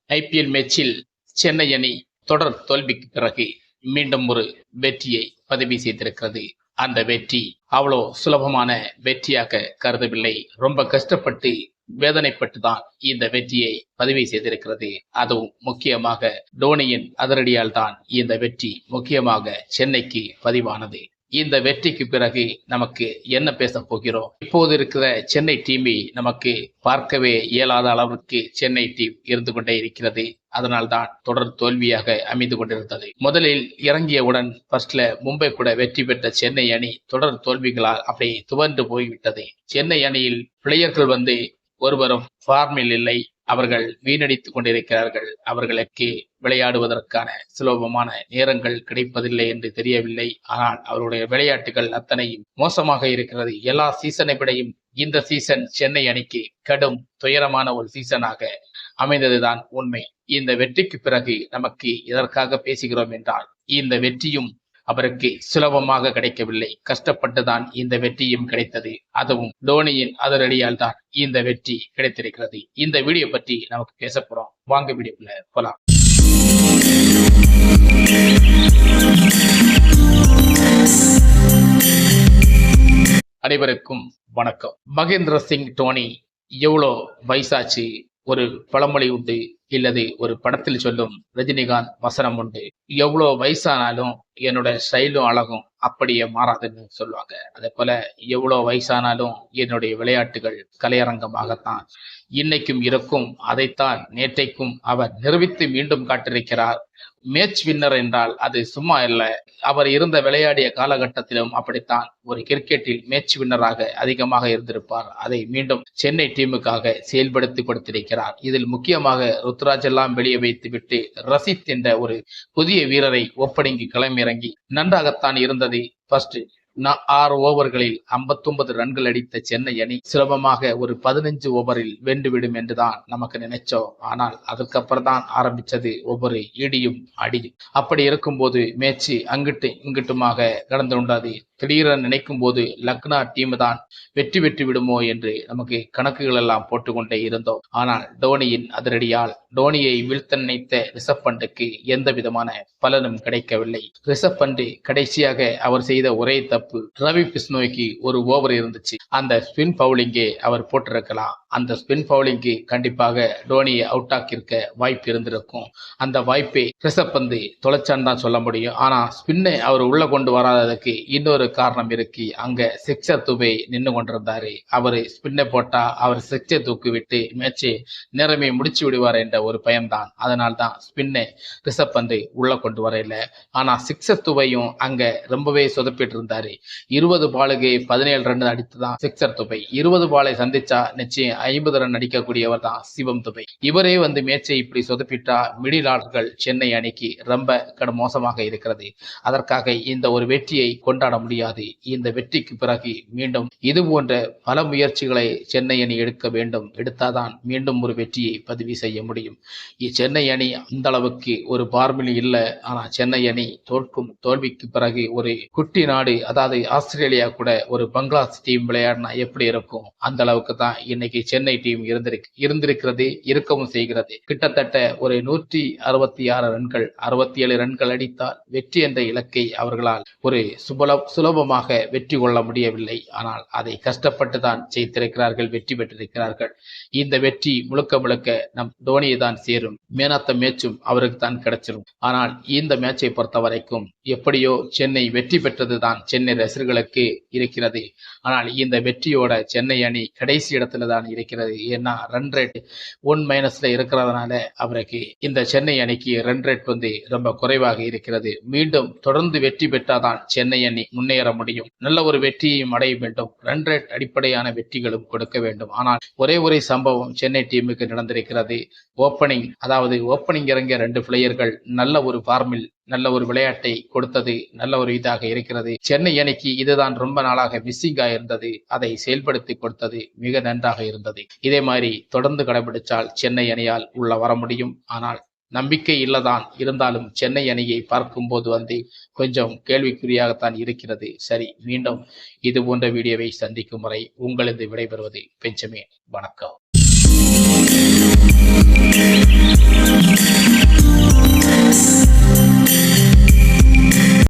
IPL மேட்சில் Chennai அணி தொடர் தோல்விக்கு பிறகு மீண்டும் ஒரு வெற்றியை பதிவு செய்திருக்கிறது. அந்த வெற்றி அவ்வளோ சுலபமான வெற்றியாக கருதவில்லை. ரொம்ப கஷ்டப்பட்டு வேதனைப்பட்டு தான் இந்த வெற்றியை பதிவு செய்திருக்கிறது. அதுவும் முக்கியமாக டோனியின் அதிரடியால் தான் இந்த வெற்றி முக்கியமாக சென்னைக்கு பதிவானது. இந்த வெற்றிக்கு பிறகு நமக்கு என்ன பேச போகிறோம்? இப்போது இருக்கிற சென்னை டீமை நமக்கு பார்க்கவே இயலாத அளவுக்கு சென்னை டீம் இருந்து கொண்டே இருக்கிறது. அதனால்தான் தொடர் தோல்வியாக அமைந்து கொண்டிருந்தது. முதலில் இறங்கியவுடன் ஃபர்ஸ்ட்ல மும்பை கூட வெற்றி பெற்ற சென்னை அணி தொடர் தோல்விகளால் அப்படியே துவண்டு போய்விட்டது. சென்னை அணியில் பிளேயர்கள் ஒருவரும் ஃபார்மில் இல்லை. அவர்கள் வீணடித்துக் கொண்டிருக்கிறார்கள். அவர்களுக்கு விளையாடுவதற்கான சுலபமான நேரங்கள் கிடைப்பதில்லை என்று தெரியவில்லை. ஆனால் அவருடைய விளையாட்டுகள் அத்தனையும் மோசமாக இருக்கிறது. எல்லா சீசனை விடையும் இந்த சீசன் சென்னை அணிக்கு கடும் துயரமான ஒரு சீசனாக அமைந்ததுதான் உண்மை. இந்த வெற்றிக்கு பிறகு நமக்கு எதற்காக பேசுகிறோம் என்றால், இந்த வெற்றியும் அவருக்கு சுலபமாக கிடைக்கவில்லை. கஷ்டப்பட்டுதான் இந்த வெற்றியும் கிடைத்தது. அதுவும் டோனியின் அதிரடியால் தான் இந்த வெற்றி கிடைத்திருக்கிறது. இந்த வீடியோ பற்றி நமக்கு பேச போறோம். வாங்க வீடியோக்குள்ள போலாம். அனைவருக்கும் வணக்கம். மகேந்திர சிங் டோனி எவ்வளோ வயசாச்சு? ஒரு பழமொழி உண்டு, இல்லது ஒரு படத்தில் சொல்லும் ரஜினிகாந்த் வசனம் உண்டு, எவ்வளோ வயசானாலும் என்னோட ஸ்டைலும் அழகும் அப்படியே மாறாதுன்னு சொல்லுவாங்க. அதே போல எவ்வளோ வயசானாலும் என்னுடைய விளையாட்டுகள் கலையரங்கமாகத்தான் இன்னைக்கும் இருக்கும். அதைத்தான் நேற்றைக்கும் அவர் நிரூபித்து மீண்டும் காட்டிருக்கிறார். மேட்ச் வின்னர் என்றால் அது சும்மா இல்ல. அவர் இருந்த விளையாடிய காலகட்டத்திலும் அப்படித்தான். ஒரு கிரிக்கெட்டில் மேட்ச் வின்னராக அதிகமாக இருந்திருப்பார். அதை மீண்டும் சென்னை டீமுக்காக செயல்படுத்தி கொடுத்திருக்கிறார். இதில் முக்கியமாக ருத்ராஜ் எல்லாம் வெளியே வைத்து விட்டு ரசித் என்ற ஒரு புதிய வீரரை ஓப்பனிங்கு களமிறங்கி நன்றாகத்தான் இருந்தது. ஃபர்ஸ்ட் 6 ஓவர்களில் 59 ரன்கள் அடித்த சென்னை அணி சுலபமாக ஒரு 15 ஓவரில் வென்றுவிடும் என்றுதான் நமக்கு நினைச்சோம். ஆனால் அதுக்கப்புறம் தான் ஆரம்பிச்சது ஒவ்வொரு இடியும் அடியும். அப்படி இருக்கும்போது மேட்ச் அங்கிட்டு இங்கிட்டுமாக கடந்து கொண்டது. திடீரென நினைக்கும் போது லக்னா டீம் தான் வெற்றி பெற்று விடுமோ என்று நமக்கு கணக்குகள் எல்லாம் போட்டுக்கொண்டே இருந்தோம். ஆனால் டோனியின் அதிரடியால் டோனியை வீழ்த்த நினைத்த ரிஷப் பண்டுக்கு எந்த விதமான பலனும் கிடைக்கவில்லை. ரிஷப் பண்டு கடைசியாக அவர் செய்த ஒரே தப்பு, ரவி பிஸ்னோய்க்கு ஒரு ஓவர் இருந்துச்சு. அந்த ஸ்பின் பவுலிங்கே அவர் போட்டிருக்கலாம். அந்த ஸ்பின் பவுலிங்கு கண்டிப்பாக டோனியை அவுட் ஆக்கியிருக்க வாய்ப்பு இருந்திருக்கும். அந்த வாய்ப்பை ரிஷப் பந்து தொலைச்சான்னு தான் சொல்ல முடியும். ஆனா ஸ்பின்னை அவர் உள்ள கொண்டு வராததுக்கு இன்னொரு காரணம் இருக்கு. அங்க சிக்ஸர் துபை நின்று கொண்டிருந்தாரு. அவரு ஸ்பின்னை போட்டா அவர் சிக்ஸை தூக்கி விட்டு மேட்சை நேரமே முடிச்சு விடுவார் என்ற ஒரு பயம்தான். அதனால்தான் ஸ்பின்னை ரிஷப் பந்து உள்ள கொண்டு வரையில. ஆனா சிக்ஸர் துபையும் அங்க ரொம்பவே சொதப்பிட்டு இருந்தாரு. 20 பாலுக்கு 17 ரன் அடித்துதான் சிக்ஸர் துபை. 20 பாலை சந்திச்சா நிச்சயம் 50 ரன் அடிக்கக்கூடியவர் தான் சிவம் துபை. இவரே மேட்சை இப்படி சொதப்பிட்டா மிடில் ஆர்டர்கள் சென்னை அணிக்கு ரொம்ப கடும் மோசமாக இருக்கிறது. அதற்காக இந்த ஒரு வெற்றியை கொண்டாட முடியாது. இந்த வெற்றிக்கு பிறகு மீண்டும் இது போன்ற பல முயற்சிகளை சென்னை அணி எடுக்க வேண்டும். எடுத்தாதான் மீண்டும் ஒரு வெற்றியை பதிவு செய்ய முடியும். சென்னை அணி அந்த அளவுக்கு ஒரு பார்மிலி இல்லை. ஆனா சென்னை அணி தோல்விக்கு பிறகு ஒரு குட்டி நாடு, அதாவது ஆஸ்திரேலியா கூட ஒரு பங்களாதேஷ் டீம் விளையாடினா எப்படி இருக்கும், அந்த அளவுக்கு தான் இன்னைக்கு சென்னை டீம் இருந்திருக்கிறது, இருக்கவும் செய்கிறது. கிட்டத்தட்ட ஒரு 166 ரன்கள் 67 ரன்கள் அடித்தால் வெற்றி என்ற இலக்கை அவர்களால் ஒரு சுலபமாக வெற்றி கொள்ள முடியவில்லை. ஆனால் அதை கஷ்டப்பட்டு தான் ஜெயித்திருக்கிறார்கள், வெற்றி பெற்றிருக்கிறார்கள். இந்த வெற்றி முழுக்க முழுக்க நம் டோனியை தான் சேரும். மேன் ஆஃப் த மேட்சும் அவருக்கு தான் கிடைச்சிடும். ஆனால் இந்த மேட்சை பொறுத்த வரைக்கும் எப்படியோ சென்னை வெற்றி பெற்றது தான் சென்னை ரசிகர்களுக்கு இருக்கிறது. ஆனால் இந்த வெற்றியோட சென்னை அணி கடைசி இடத்துல தான் இருக்கிறது. ஏன்னா ரன் ரேட் 1- இருக்கிறதுனால அவருக்கு இந்த சென்னை அணிக்கு ரன் ரேட் ரொம்ப குறைவாக இருக்கிறது. மீண்டும் தொடர்ந்து வெற்றி பெற்றாதான் சென்னை அணி முன்னேற முடியும். நல்ல ஒரு வெற்றியையும் அடைய வேண்டும். ரன் ரேட் அடிப்படையான வெற்றிகளும் கொடுக்க வேண்டும். ஆனால் ஒரே சம்பவம் சென்னை டீமுக்கு நடந்திருக்கிறது. ஓப்பனிங் இறங்கிய 2 பிளேயர்கள் நல்ல ஒரு ஃபார்மில் நல்ல ஒரு விளையாட்டை கொடுத்தது நல்ல ஒரு இதாக இருக்கிறது. சென்னை அணிக்கு இதுதான் ரொம்ப நாளாக மிஸ்ஸிங்கா இருந்தது. அதை செயல்படுத்தி கொடுத்தது மிக நன்றாக இருந்தது. இதே மாதிரி தொடர்ந்து கடைபிடிச்சால் சென்னை அணியால் உள்ள வர முடியும். ஆனால் நம்பிக்கை இல்லதான். இருந்தாலும் சென்னை அணியை பார்க்கும்போது கொஞ்சம் கேள்விக்குறியாகத்தான் இருக்கிறது. சரி, மீண்டும் இது போன்ற வீடியோவை சந்திக்கும் வரை உங்களது விடைபெறுவது பெஞ்சமின். வணக்கம்.